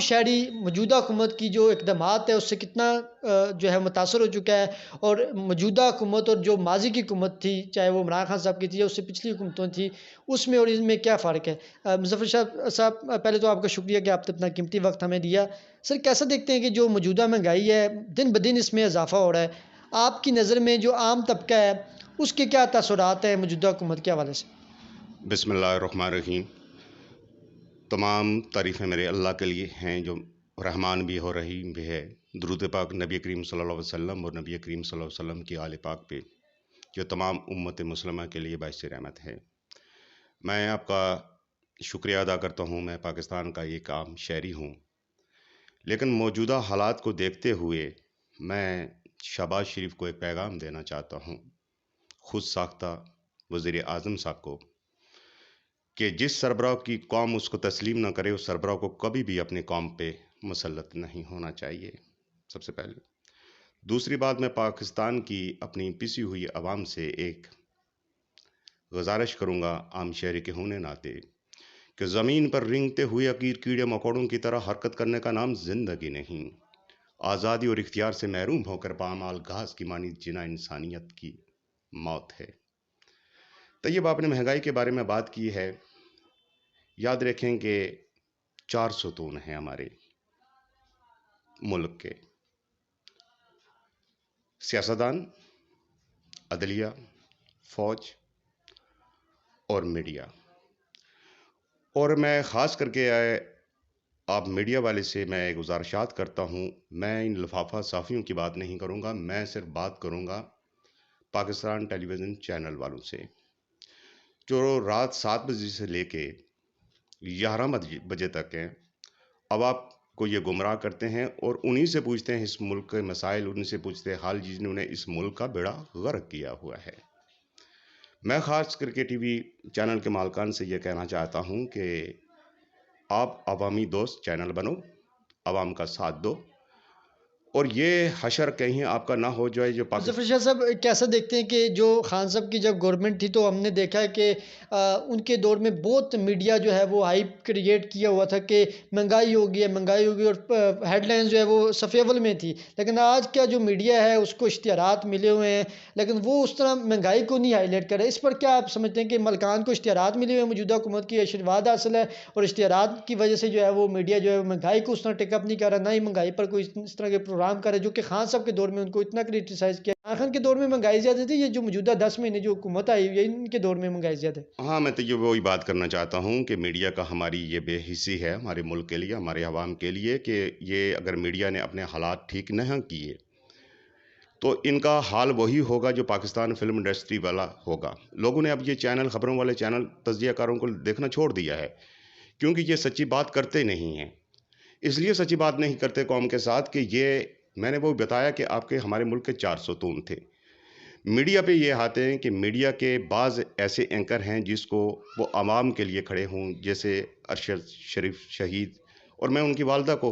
شہری موجودہ حکومت کی جو اقدامات ہے اس سے کتنا جو ہے متاثر ہو چکا ہے، اور موجودہ حکومت اور جو ماضی کی حکومت تھی، چاہے وہ عمران خان صاحب کی تھی یا اس سے پچھلی حکومتوں تھی، اس میں اور اس میں کیا فرق ہے؟ مظفر صاحب پہلے تو آپ کا شکریہ کہ آپ نے اپنا قیمتی وقت ہمیں دیا۔ سر کیسا دیکھتے ہیں کہ جو موجودہ مہنگائی ہے دن بدن اس میں اضافہ ہو رہا ہے، آپ کی نظر میں جو عام طبقہ ہے اس کے کیا تاثرات ہیں موجودہ حکومت کے حوالے سے؟ بسم اللہ الرحمن الرحیم۔ تمام تعریفیں میرے اللہ کے لیے ہیں جو رحمان بھی ہو رحیم بھی ہے۔ درود پاک نبی کریم صلی اللہ علیہ وسلم اور نبی کریم صلی اللہ علیہ وسلم کی آل پاک پہ، جو تمام امت مسلمہ کے لیے باعث رحمت ہے۔ میں آپ کا شکریہ ادا کرتا ہوں۔ میں پاکستان کا ایک عام شہری ہوں، لیکن موجودہ حالات کو دیکھتے ہوئے میں شہباز شریف کو ایک پیغام دینا چاہتا ہوں، خود ساختہ وزیر اعظم صاحب کو، کہ جس سربراہ کی قوم اس کو تسلیم نہ کرے اس سربراہ کو کبھی بھی اپنی قوم پہ مسلط نہیں ہونا چاہیے، سب سے پہلے۔ دوسری بات، میں پاکستان کی اپنی پسی ہوئی عوام سے ایک گزارش کروں گا عام شہری کے ہونے ناطے، کہ زمین پر رینگتے ہوئے عقیر کیڑے مکوڑوں کی طرح حرکت کرنے کا نام زندگی نہیں۔ آزادی اور اختیار سے محروم ہو کر پامال گھاس کی مانی جینا انسانیت کی موت ہے۔ طیب، آپ نے مہنگائی کے بارے میں بات کی ہے۔ یاد رکھیں کہ 4 ستون ہیں ہمارے ملک کے: سیاستدان، عدلیہ، فوج اور میڈیا۔ اور میں خاص کر کے آپ میڈیا والے سے میں گزارشات کرتا ہوں، میں ان لفافہ صحافیوں کی بات نہیں کروں گا، میں صرف بات کروں گا پاکستان ٹیلی ویژن چینل والوں سے، جو رات 7 بجے سے لے کے 11 بجے تک ہیں۔ اب آپ کو یہ گمراہ کرتے ہیں اور انہی سے پوچھتے ہیں اس ملک کے مسائل، انہی سے پوچھتے ہیں حال جنہوں نے اس ملک کا بیڑا غرق کیا ہوا ہے۔ میں خاص کر کے ٹی وی چینل کے مالکان سے یہ کہنا چاہتا ہوں کہ آپ عوامی دوست چینل بنو، عوام کا ساتھ دو، اور یہ حشر کہیں آپ کا نہ ہو جائے جو ظفر شاہ صاحب کیسا دیکھتے ہیں کہ جو خان صاحب کی جب گورنمنٹ تھی تو ہم نے دیکھا ہے کہ ان کے دور میں بہت میڈیا جو ہے وہ ہائپ کریٹ کیا ہوا تھا کہ مہنگائی ہوگی ہے، مہنگائی ہوگی، اور ہیڈ لائنز جو ہے وہ صفحے اول میں تھی۔ لیکن آج کا جو میڈیا ہے اس کو اشتہارات ملے ہوئے ہیں، لیکن وہ اس طرح مہنگائی کو نہیں ہائی لائٹ کر رہے۔ اس پر کیا آپ سمجھتے ہیں کہ ملکان کو اشتہارات ملے ہوئے ہیں، موجودہ حکومت کی آشرواد حاصل ہے، اور اشتہارات کی وجہ سے جو ہے وہ میڈیا جو ہے مہنگائی کو اس طرح ٹیک اپ نہیں کر رہا، نہ ہی مہنگائی پر کوئی اس طرح کے پروگرام کر رہے جو کہ خان صاحب کے دور میں ان کو اتنا کرٹیسائز کیا؟ عمران خان کے دور میں مہنگائی زیادہ تھی، یہ جو موجودہ 10 مہینے جو حکومت آئی ہوئی ہے ان کے دور میں مہنگائی زیادہ ہے؟ ہاں، میں تو یہ وہی بات کرنا چاہتا ہوں کہ میڈیا کا ہماری یہ بے حسی ہے ہمارے ملک کے لیے، ہمارے عوام کے لیے، کہ یہ اگر میڈیا نے اپنے حالات ٹھیک نہ کیے تو ان کا حال وہی ہوگا جو پاکستان فلم انڈسٹری والا ہوگا۔ لوگوں نے اب یہ چینل، خبروں والے چینل، تجزیہ کاروں کو دیکھنا چھوڑ دیا ہے، کیونکہ یہ سچی بات کرتے نہیں ہیں۔ اس لیے سچی بات نہیں کرتے قوم کے ساتھ کہ یہ میں نے وہ بتایا کہ آپ کے ہمارے ملک کے 4 ستون تھے۔ میڈیا پہ یہ آتے ہیں کہ میڈیا کے بعض ایسے اینکر ہیں جس کو وہ عوام کے لیے کھڑے ہوں، جیسے ارشد شریف شہید، اور میں ان کی والدہ کو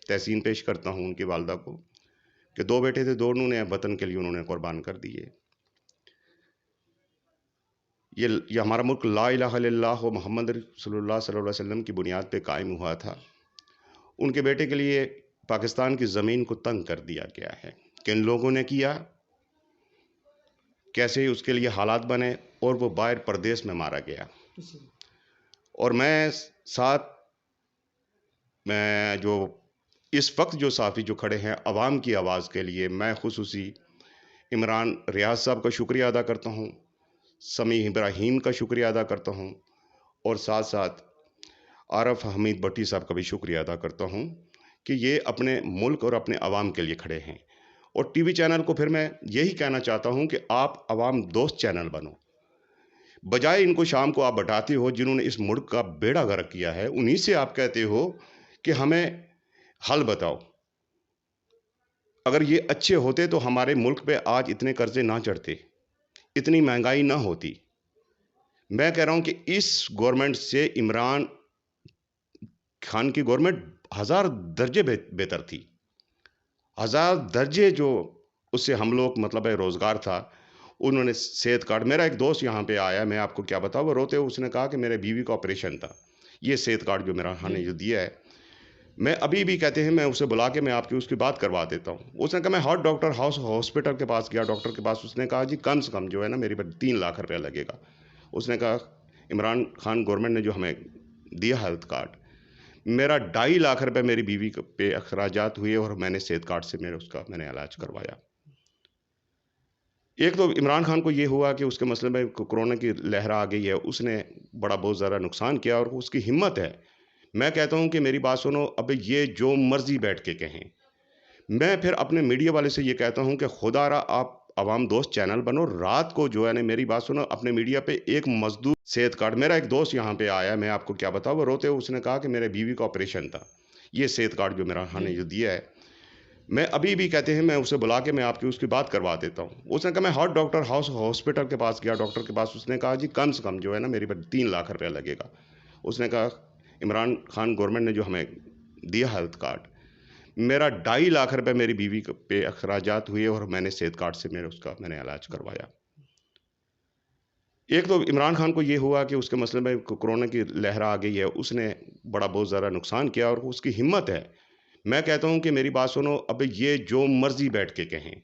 تحسین پیش کرتا ہوں، ان کی والدہ کو، کہ 2 بیٹے تھے، دونوں نے وطن کے لیے انہوں نے قربان کر دیے۔ یہ ہمارا ملک لا الہ الا اللہ و محمد رسول اللہ صلی اللہ علیہ وسلم کی بنیاد پہ قائم ہوا تھا۔ ان کے بیٹے کے لیے پاکستان کی زمین کو تنگ کر دیا گیا ہے۔ کن لوگوں نے کیا، کیسے اس کے لیے حالات بنے، اور وہ باہر پردیس میں مارا گیا۔ اور میں ساتھ میں جو اس وقت جو صحافی جو کھڑے ہیں عوام کی آواز کے لیے، میں خصوصی عمران ریاض صاحب کا شکریہ ادا کرتا ہوں، سمیع ابراہیم کا شکریہ ادا کرتا ہوں، اور ساتھ ساتھ عارف حمید بٹی صاحب کا بھی شکریہ ادا کرتا ہوں کہ یہ اپنے ملک اور اپنے عوام کے لیے کھڑے ہیں۔ اور ٹی وی چینل کو پھر میں یہی کہنا چاہتا ہوں کہ آپ عوام دوست چینل بنو، بجائے ان کو شام کو آپ بٹاتے ہو جنہوں نے اس ملک کا بیڑا غرق کیا ہے، انہی سے آپ کہتے ہو کہ ہمیں حل بتاؤ۔ اگر یہ اچھے ہوتے تو ہمارے ملک پہ آج اتنے قرضے نہ چڑھتے، اتنی مہنگائی نہ ہوتی۔ میں کہہ رہا ہوں کہ اس گورنمنٹ سے عمران خان کی گورنمنٹ 1000 درجے بہتر تھی، 1000 درجے جو اس سے ہم لوگ مطلب ہے روزگار تھا۔ انہوں نے صحت کارڈ، میرا ایک دوست یہاں پہ آیا، میں آپ کو کیا بتاؤں، وہ روتے ہوئے اس نے کہا کہ میرے بیوی کا آپریشن تھا، یہ صحت کارڈ جو میرا خان نے جو دیا ہے، میں ابھی بھی کہتے ہیں میں اسے بلا کے میں آپ کی اس کی بات کروا دیتا ہوں. اس نے کہا میں ہاسپٹل کے پاس گیا, ڈاکٹر کے پاس. اس نے کہا جی کم سے کم جو ہے نا میری 3 لاکھ روپیہ لگے گا. اس نے کہا عمران خان گورنمنٹ نے جو ہمیں دیا ہیلتھ کارڈ, میرا 2.5 لاکھ روپے میری بیوی پہ اخراجات ہوئے اور میں نے صحت کارڈ سے میں نے علاج کروایا. ایک تو عمران خان کو یہ ہوا کہ اس کے مسئلے میں کورونا کی لہر آ گئی ہے, اس نے بہت زیادہ نقصان کیا اور اس کی ہمت ہے. میں کہتا ہوں کہ میری بات سنو, اب یہ جو مرضی بیٹھ کے کہیں. میں پھر اپنے میڈیا والے سے یہ کہتا ہوں کہ خدا را آپ عوام دوست چینل بنو. رات کو جو ہے نا میری بات سنو, اپنے میڈیا پہ ایک مزدور صحت کارڈ, میرا ایک دوست یہاں پہ آیا, میں آپ کو کیا بتاؤں, وہ روتے, اس نے کہا کہ میرے بیوی کا آپریشن تھا, یہ صحت کارڈ جو عمران خان نے جو دیا ہے, میں ابھی بھی کہتے ہیں میں اسے بلا کے میں آپ کی اس کی بات کروا دیتا ہوں. اس نے کہا میں ہاسپٹل کے پاس گیا, ڈاکٹر کے پاس. اس نے کہا جی کم سے کم جو ہے نا میری 3 لاکھ روپیہ لگے گا. اس نے کہا عمران خان گورنمنٹ نے جو ہمیں دیا ہیلتھ کارڈ, میرا 2.5 لاکھ روپے میری بیوی پہ اخراجات ہوئے اور میں نے صحت کارڈ سے میں نے علاج کروایا. ایک تو عمران خان کو یہ ہوا کہ اس کے مسئلے میں کورونا کی لہر آ گئی ہے, اس نے بہت زیادہ نقصان کیا اور اس کی ہمت ہے. میں کہتا ہوں کہ میری بات سنو, اب یہ جو مرضی بیٹھ کے کہیں.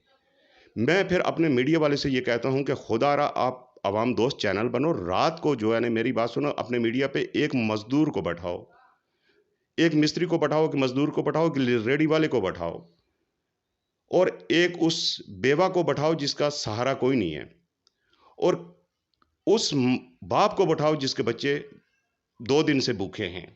میں پھر اپنے میڈیا والے سے یہ کہتا ہوں کہ خدا را آپ عوام دوست چینل بنو. رات کو جو ہے نا میری بات سنو, اپنے میڈیا پہ ایک مزدور کو بٹھاؤ, ایک مستری کو بٹھاؤ, کہ مزدور کو بٹھاؤ, کہ ریڈی والے کو بٹھاؤ, اور ایک اس بیوہ کو بٹھاؤ جس کا سہارا کوئی نہیں ہے, اور اس باپ کو بٹھاؤ جس کے بچے 2 دن سے بھوکے ہیں.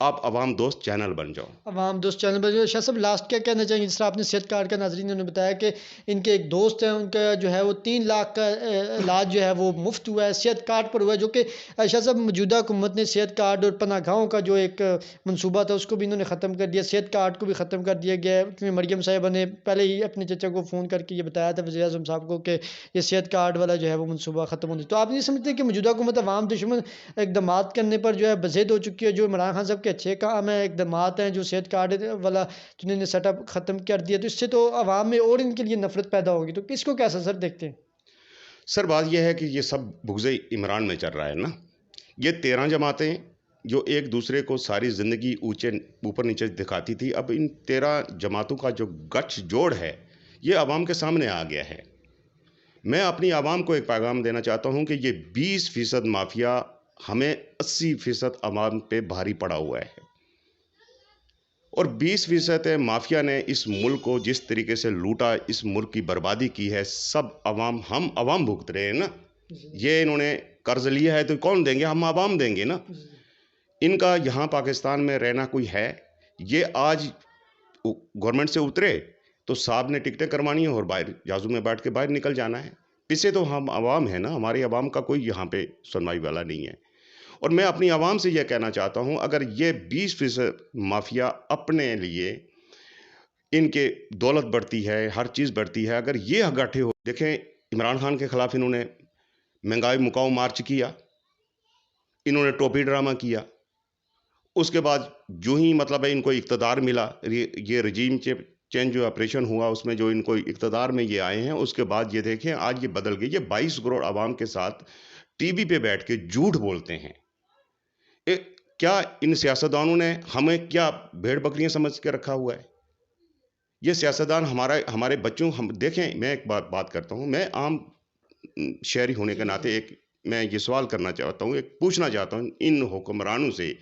آپ عوام دوست چینل بن جاؤ. عوام دوست چینل پر شاہ صاحب لاسٹ کیا کہنا چاہیں گے؟ جس طرح آپ نے صحت کارڈ کا ناظرین نے بتایا کہ ان کے ایک دوست ہیں, ان کا جو ہے وہ 3 لاکھ کا علاج جو ہے وہ مفت ہوا ہے, صحت کارڈ پر ہوا ہے, جو کہ شاہ صاحب موجودہ حکومت نے صحت کارڈ اور پناہ گاہوں کا جو ایک منصوبہ تھا اس کو بھی انہوں نے ختم کر دیا, صحت کارڈ کو بھی ختم کر دیا گیا ہے. کیونکہ مریم صاحبہ نے پہلے ہی اپنے چچا کو فون کر کے یہ بتایا تھا, وزیر اعظم صاحب کو, کہ یہ صحت کارڈ والا جو ہے وہ منصوبہ ختم ہونے. تو آپ نہیں سمجھتے کہ موجودہ حکومت عوام دشمن اقدامات کرنے پر جو ہے بزد ہو چکی ہے؟ جو عمران خان صاحب کے اچھے کام ہیں, اقدامات ہیں, جو صحت کارڈ والا جنہوں نے سیٹ اپ ختم کر دیا, تو اس سے تو عوام میں اور ان کے لیے نفرت پیدا ہوگی. تو کس کو کیسا سر دیکھتے ہیں؟ سر بات یہ ہے کہ یہ سب بغض عمران میں چل رہا ہے نا. یہ 13 جماعتیں جو ایک دوسرے کو ساری زندگی اوپر نیچے دکھاتی تھی, اب ان 13 جماعتوں کا جو گٹھ جوڑ ہے یہ عوام کے سامنے آ گیا ہے. میں اپنی عوام کو ایک پیغام دینا چاہتا ہوں کہ یہ 20% مافیا ہمیں 80% عوام پہ بھاری پڑا ہوا ہے, اور 20% مافیا نے اس ملک کو جس طریقے سے لوٹا, اس ملک کی بربادی کی ہے, سب ہم عوام بھگت رہے ہیں نا. یہ انہوں نے قرض لیا ہے تو کون دیں گے؟ ہم عوام دیں گے نا. ان کا یہاں پاکستان میں رہنا کوئی ہے؟ یہ آج گورنمنٹ سے اترے تو صاحب نے ٹکٹیں کروانی ہیں اور باہر جازو میں بیٹھ کے باہر نکل جانا ہے. پیچھے تو ہم عوام ہیں نا, ہماری عوام کا کوئی یہاں پہ سنوائی والا نہیں ہے. اور میں اپنی عوام سے یہ کہنا چاہتا ہوں, اگر یہ 20% مافیا اپنے لیے ان کے دولت بڑھتی ہے, ہر چیز بڑھتی ہے, اگر یہ گاٹھے ہو, دیکھیں عمران خان کے خلاف انہوں نے مہنگائی مکاؤ مارچ کیا, انہوں نے ٹوپی ڈرامہ کیا, اس کے بعد جو ہی مطلب ہے ان کو اقتدار ملا, یہ رجیم چینج جو آپریشن ہوا اس میں جو ان کو اقتدار میں یہ آئے ہیں, اس کے بعد یہ دیکھیں آج یہ بدل گئی. یہ 22 کروڑ عوام کے ساتھ ٹی وی پہ بیٹھ کے جھوٹ بولتے ہیں. کیا ان سیاستدانوں نے ہمیں کیا بھیڑ بکریاں سمجھ کے رکھا ہوا ہے؟ یہ سیاستدان ہمارے بچوں, ہم دیکھیں, میں ایک بات کرتا ہوں, میں عام شہری ہونے کے ناطے میں یہ سوال کرنا چاہتا ہوں, ایک پوچھنا چاہتا ہوں ان حکمرانوں سے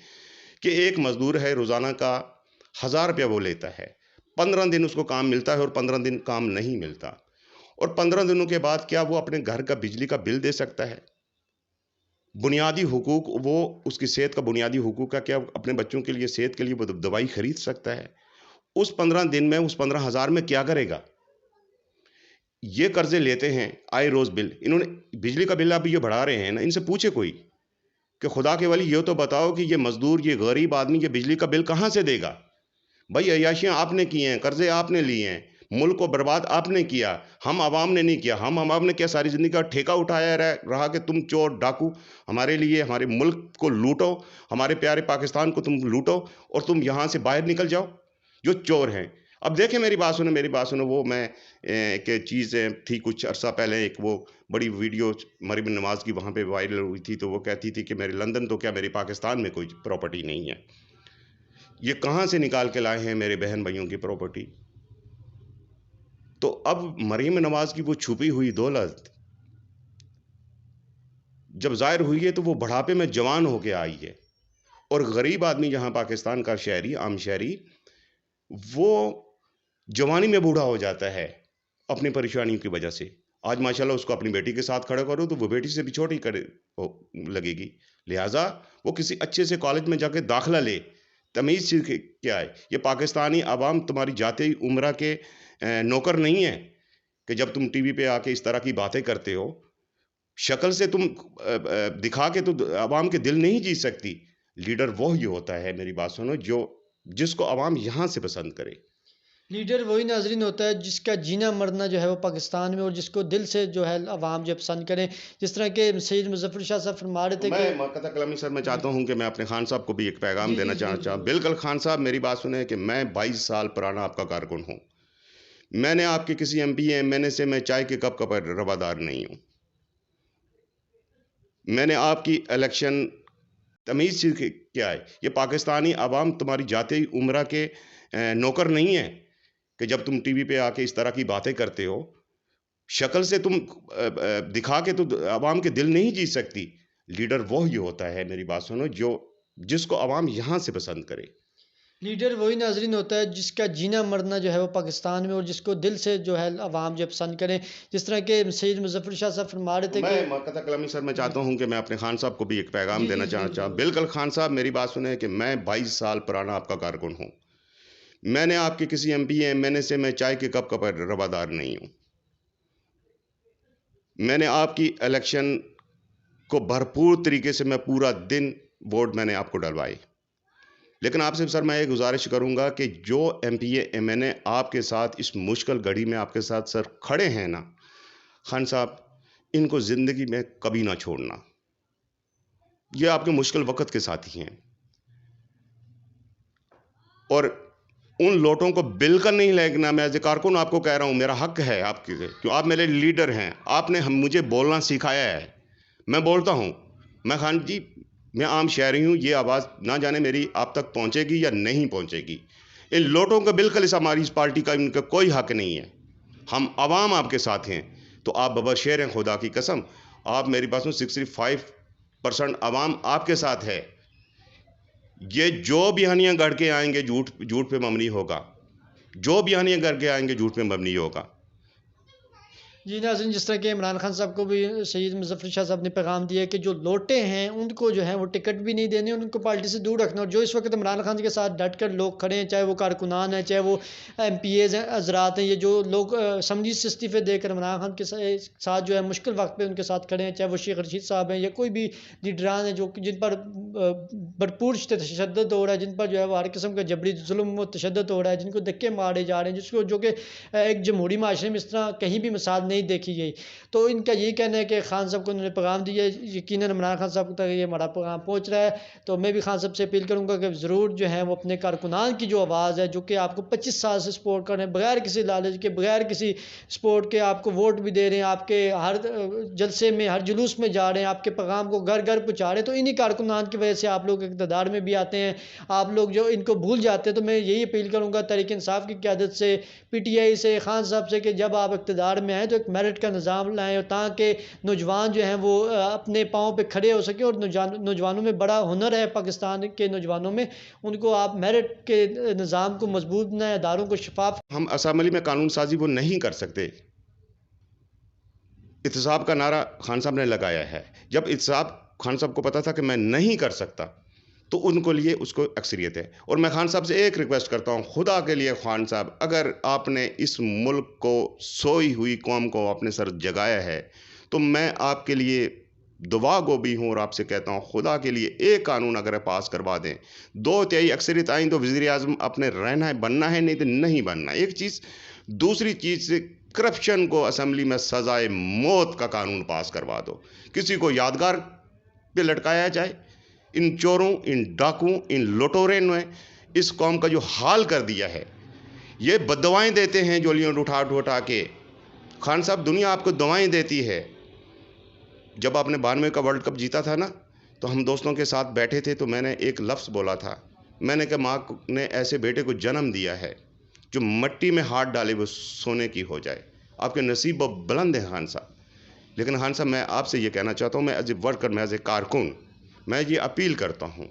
کہ ایک مزدور ہے روزانہ کا 1000 روپیہ وہ لیتا ہے, 15 دن اس کو کام ملتا ہے اور 15 دن کام نہیں ملتا, اور 15 دنوں کے بعد کیا وہ اپنے گھر کا بجلی کا بل دے سکتا ہے؟ بنیادی حقوق, وہ اس کی صحت کا بنیادی حقوق کا کیا اپنے بچوں کے لیے صحت کے لیے وہ دوائی خرید سکتا ہے؟ اس 15 دن میں اس 15,000 میں کیا کرے گا؟ یہ قرضے لیتے ہیں آئے روز بل, انہوں نے بجلی کا بل اب یہ بڑھا رہے ہیں نا, ان سے پوچھے کوئی کہ خدا کے ولی یہ تو بتاؤ کہ یہ مزدور, یہ غریب آدمی یہ بجلی کا بل کہاں سے دے گا؟ بھائی عیاشیاں آپ نے کی ہیں, قرضے آپ نے لیے ہیں, ملک کو برباد آپ نے کیا, ہم عوام نے نہیں کیا. ہم عوام نے کیا ساری زندگی کا ٹھیکہ اٹھایا رہا کہ تم چور ڈاکو ہمارے لیے ہمارے ملک کو لوٹو, ہمارے پیارے پاکستان کو تم لوٹو, اور تم یہاں سے باہر نکل جاؤ جو چور ہیں. اب دیکھیں میری بات سنو, وہ میں ایک چیز تھی کچھ عرصہ پہلے, ایک وہ بڑی ویڈیو مریم نواز کی وہاں پہ وائرل ہوئی تھی, تو وہ کہتی تھی کہ میرے لندن تو کیا میرے پاکستان میں کوئی پراپرٹی نہیں ہے. یہ کہاں سے نکال کے لائے ہیں میرے بہن بھائیوں کی پراپرٹی؟ تو اب مریم نواز کی وہ چھپی ہوئی دولت جب ظاہر ہوئی ہے تو وہ بڑھاپے میں جوان ہو کے آئی ہے، اور غریب آدمی جہاں پاکستان کا شہری، عام شہری، وہ جوانی میں بوڑھا ہو جاتا ہے اپنی پریشانیوں کی وجہ سے۔ آج ماشاءاللہ اس کو اپنی بیٹی کے ساتھ کھڑا کرو تو وہ بیٹی سے بھی چھوٹی لگے گی، لہٰذا وہ کسی اچھے سے کالج میں جا کے داخلہ لے، تمیز سیکھ کے آئے۔ یہ پاکستانی عوام تمہاری ذاتی عمرہ کے نوکر نہیں ہے کہ جب تم ٹی وی پہ آ کے اس طرح کی باتیں کرتے ہو، شکل سے تم دکھا کے تو عوام کے دل نہیں جیت سکتی۔ لیڈر وہی ہوتا ہے، میری بات سنو، جس کو عوام یہاں سے پسند کرے۔ لیڈر وہی ناظرین ہوتا ہے جس کا جینا مرنا جو ہے وہ پاکستان میں، اور جس کو دل سے جو ہے عوام جو پسند کریں، جس طرح کہ سید مظفر شاہ صاحب فرما رہے تھے کہ میں مرکزہ کلامی سر میں چاہتا ہوں کہ میں اپنے خان صاحب کو بھی ایک پیغام دینا چاہتا ہوں۔ بالکل خان صاحب میری بات سنیں کہ میں 22 سال پرانا آپ کا کارکن ہوں، میں نے آپ کے کسی ایم پی ایم این اے سے میں چائے کے کپ کا روادار نہیں ہوں۔ میں نے آپ کی الیکشن تمیز سیکھ کے آئے۔ یہ پاکستانی عوام تمہاری ذاتی عمرہ کے نوکر نہیں ہے کہ جب تم ٹی وی پہ آ کے اس طرح کی باتیں کرتے ہو، شکل سے تم دکھا کے تو عوام کے دل نہیں جیت سکتی۔ لیڈر وہی ہوتا ہے، میری بات سنو، جس کو عوام یہاں سے پسند کرے۔ لیڈر وہی ناظرین ہوتا ہے جس کا جینا مرنا جو ہے وہ پاکستان میں، اور جس کو دل سے جو ہے عوام جو پسند کریں، جس طرح کہ سید مظفر شاہ صاحب فرما رہے تھے کہ میں مرکزہ کلامی سر میں چاہتا ہوں کہ میں اپنے خان صاحب کو بھی ایک پیغام دینا چاہتا ہوں۔ بالکل خان صاحب میری بات سنیں کہ میں 22 سال پرانا آپ کا کارکن ہوں، میں نے آپ کے کسی ایم پی ایم این اے سے میں چائے کے کپ کا روادار نہیں ہوں۔ میں نے آپ کی الیکشن کو بھرپور طریقے سے میں پورا دن ووٹ میں نے آپ کو ڈلوائے، لیکن آپ سے سر میں یہ گزارش کروں گا کہ جو ایم پی ایم این اے آپ کے ساتھ اس مشکل گھڑی میں آپ کے ساتھ سر کھڑے ہیں نا خان صاحب، ان کو زندگی میں کبھی نہ چھوڑنا، یہ آپ کے مشکل وقت کے ساتھی ہیں، اور ان لوٹوں کو بالکل نہیں لگنا۔ میں ایز اے کارکن آپ کو کہہ رہا ہوں، میرا حق ہے آپ کے، کیوں آپ میرے لیڈر ہیں، آپ نے مجھے بولنا سکھایا ہے، میں بولتا ہوں۔ میں خان جی، میں عام شہری ہوں، یہ آواز نہ جانے میری آپ تک پہنچے گی یا نہیں پہنچے گی۔ ان لوٹوں کا بالکل ہماری اس پارٹی کا ان کا کوئی حق نہیں ہے، ہم عوام آپ کے ساتھ ہیں، تو آپ ببشیر ہیں، خدا کی قسم، آپ میری بات سن، 65% عوام آپ کے ساتھ ہے۔ یہ جو بیانیاں گڑھ کے آئیں گے جھوٹ پہ مبنی ہوگا، جو بیانیاں گڑھ کے آئیں گے جھوٹ پہ مبنی ہوگا۔ جی ناظرین، جس طرح کہ عمران خان صاحب کو بھی سید مظفر شاہ صاحب نے پیغام دیا کہ جو لوٹے ہیں ان کو جو ہے وہ ٹکٹ بھی نہیں دینے، ان کو پارٹی سے دور رکھنا، اور جو اس وقت عمران خان کے ساتھ ڈٹ کر لوگ کھڑے ہیں، چاہے وہ کارکنان ہیں، چاہے وہ ایم پی ایز ہیں، حضرات ہیں، یہ جو لوگ اسمبلی سے استعفے دے کر عمران خان کے ساتھ جو ہے مشکل وقت پہ ان کے ساتھ کھڑے ہیں، چاہے وہ شیخ رشید صاحب ہیں یا کوئی بھی لیڈران ہیں جن پر بھرپور تشدد ہو رہا ہے، جن پر جو ہے وہ ہر قسم کا جبری ظلم و تشدد ہو رہا ہے، جن کو دھکے مارے جا رہے ہیں، جو کہ ایک جمہوری معاشرے میں اس طرح کہیں بھی مثال نہیں دیکھی گئی، تو ان کا یہی کہنا ہے کہ خان صاحب کو انہوں نے پیغام دیا ہے۔ یقیناً عمران خان صاحب تک یہ ہمارا پیغام پہنچ رہا ہے، تو میں بھی خان صاحب سے اپیل کروں گا کہ ضرور جو ہے وہ اپنے کارکنان کی جو آواز ہے، جو کہ آپ کو 25 سال سے سپورٹ کر رہے ہیں، بغیر کسی لالچ کے، بغیر کسی سپورٹ کے آپ کو ووٹ بھی دے رہے ہیں، آپ کے ہر جلسے میں، ہر جلوس میں جا رہے ہیں، آپ کے پیغام کو گھر گھر پہنچا رہے ہیں، تو انہی کارکنان کی وجہ سے آپ لوگ اقتدار میں بھی آتے ہیں، آپ لوگ جو ان کو بھول جاتے ہیں۔ تو میں یہی اپیل کروں گا تحریک انصاف کی قیادت سے، پی ٹی آئی سے، خان صاحب سے، کہ جب آپ اقتدار میں آئیں تو ایک میرٹ کا نظام لائیں، اور تاکہ نوجوان جو ہیں وہ اپنے پاؤں پہ کھڑے ہو سکیں، اور نوجوانوں میں بڑا ہنر ہے پاکستان کے نوجوانوں میں، ان کو آپ میرٹ کے نظام کو مضبوط بنائیں، اداروں کو شفاف۔ ہم اسمبلی میں قانون سازی وہ نہیں کر سکتے۔ احتساب کا نعرہ خان صاحب نے لگایا ہے، جب احتساب خان صاحب کو پتا تھا کہ میں نہیں کر سکتا تو ان کو لیے اس کو اکثریت ہے، اور میں خان صاحب سے ایک ریکویسٹ کرتا ہوں، خدا کے لیے خان صاحب، اگر آپ نے اس ملک کو، سوئی ہوئی قوم کو اپنے سر جگایا ہے، تو میں آپ کے لیے دعا گو بھی ہوں، اور آپ سے کہتا ہوں خدا کے لیے ایک قانون اگر پاس کروا دیں، 2/3 اکثریت آئیں تو وزیر اعظم اپنے رہنا ہے، بننا ہے، نہیں تو نہیں بننا، ایک چیز۔ دوسری چیز سے کرپشن کو اسمبلی میں سزائے موت کا قانون پاس کروا دو، کسی کو یادگار پہ لٹکایا جائے۔ ان چوروں، ان ڈاکوں، ان لوٹوروں نے اس قوم کا جو حال کر دیا ہے، یہ بددعائیں دیتے ہیں جولیاں اٹھا کے۔ خان صاحب، دنیا آپ کو دعائیں دیتی ہے۔ جب آپ نے 92 کا ورلڈ کپ جیتا تھا نا، تو ہم دوستوں کے ساتھ بیٹھے تھے، تو میں نے ایک لفظ بولا تھا میں نے کہا ماں نے ایسے بیٹے کو جنم دیا ہے جو مٹی میں ہاتھ ڈالے وہ سونے کی ہو جائے. آپ کے نصیب بہت بلند ہیں خان صاحب. لیکن خان صاحب میں آپ سے یہ کہنا چاہتا ہوں، میں ایز اے ورکر، میں ایز اے کارکن، میں یہ اپیل کرتا ہوں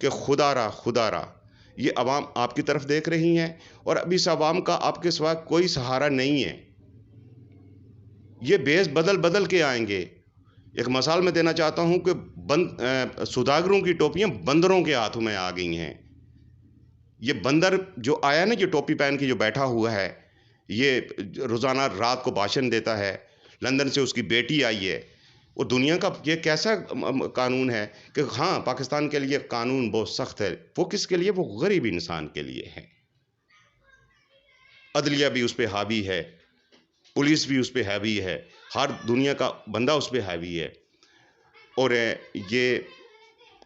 کہ خدا را یہ عوام آپ کی طرف دیکھ رہی ہیں، اور اب اس عوام کا آپ کے سوا کوئی سہارا نہیں ہے. یہ بیس بدل کے آئیں گے. ایک مثال میں دینا چاہتا ہوں کہ سوداگروں کی ٹوپیاں بندروں کے ہاتھوں میں آ گئی ہیں. یہ بندر جو آیا نا، جو ٹوپی پہن کے جو بیٹھا ہوا ہے، یہ روزانہ رات کو بھاشن دیتا ہے. لندن سے اس کی بیٹی آئی ہے. وہ دنیا کا یہ کیسا قانون ہے کہ ہاں پاکستان کے لیے قانون بہت سخت ہے. وہ کس کے لیے؟ وہ غریب انسان کے لیے ہے. عدلیہ بھی اس پہ حاوی ہے، پولیس بھی اس پہ حاوی ہے، ہر دنیا کا بندہ اس پہ حاوی ہے. اور یہ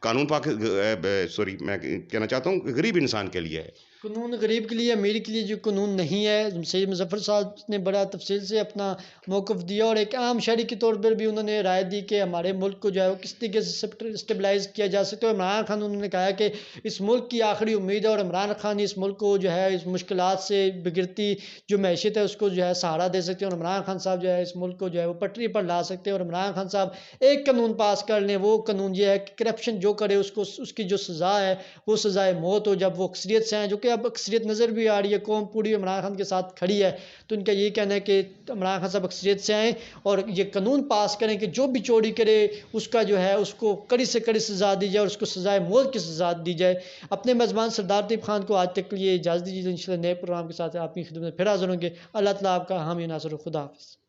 قانون میں کہنا چاہتا ہوں کہ غریب انسان کے لیے ہے. قانون غریب کے لیے، امیر کے لیے جو قانون نہیں ہے. سید مظفر صاحب نے بڑا تفصیل سے اپنا موقف دیا، اور ایک عام شہری کے طور پر بھی انہوں نے رائے دی کہ ہمارے ملک کو جو ہے وہ کس طریقے سے اسٹیبلائز کیا جا سکتا ہے. عمران خان انہوں نے کہا کہ اس ملک کی آخری امید ہے، اور عمران خان اس ملک کو جو ہے اس مشکلات سے بگڑتی جو معیشت ہے اس کو جو ہے سہارا دے سکتے ہیں، اور عمران خان صاحب جو ہے اس ملک کو جو ہے وہ پٹری پر لا سکتے ہیں. اور عمران خان صاحب ایک قانون پاس کر لیں، وہ قانون یہ ہے کہ کرپشن جو کرے اس کی جو سزا ہے وہ سزائے موت ہو. جب وہ اکثریت سے ہیں، جو کہ اب اکثریت نظر بھی آ رہی ہے، قوم پوری عمران خان کے ساتھ کھڑی ہے، تو ان کا یہ کہنا ہے کہ عمران خان صاحب اکثریت سے آئیں اور یہ قانون پاس کریں کہ جو بھی چوری کرے اس کا جو ہے اس کو کڑی سے کڑی سزا دی جائے، اور اس کو سزائے موت کی سزا دی جائے. اپنے میزبان سردار طیب خان کو آج تک کے لیے اجازت دیجیے. انشاءاللہ نئے پروگرام کے ساتھ آپ کی خدمت میں پھر حاضر ہوں گے. اللہ تعالیٰ آپ کا حامی و ناصر. خدا حافظ.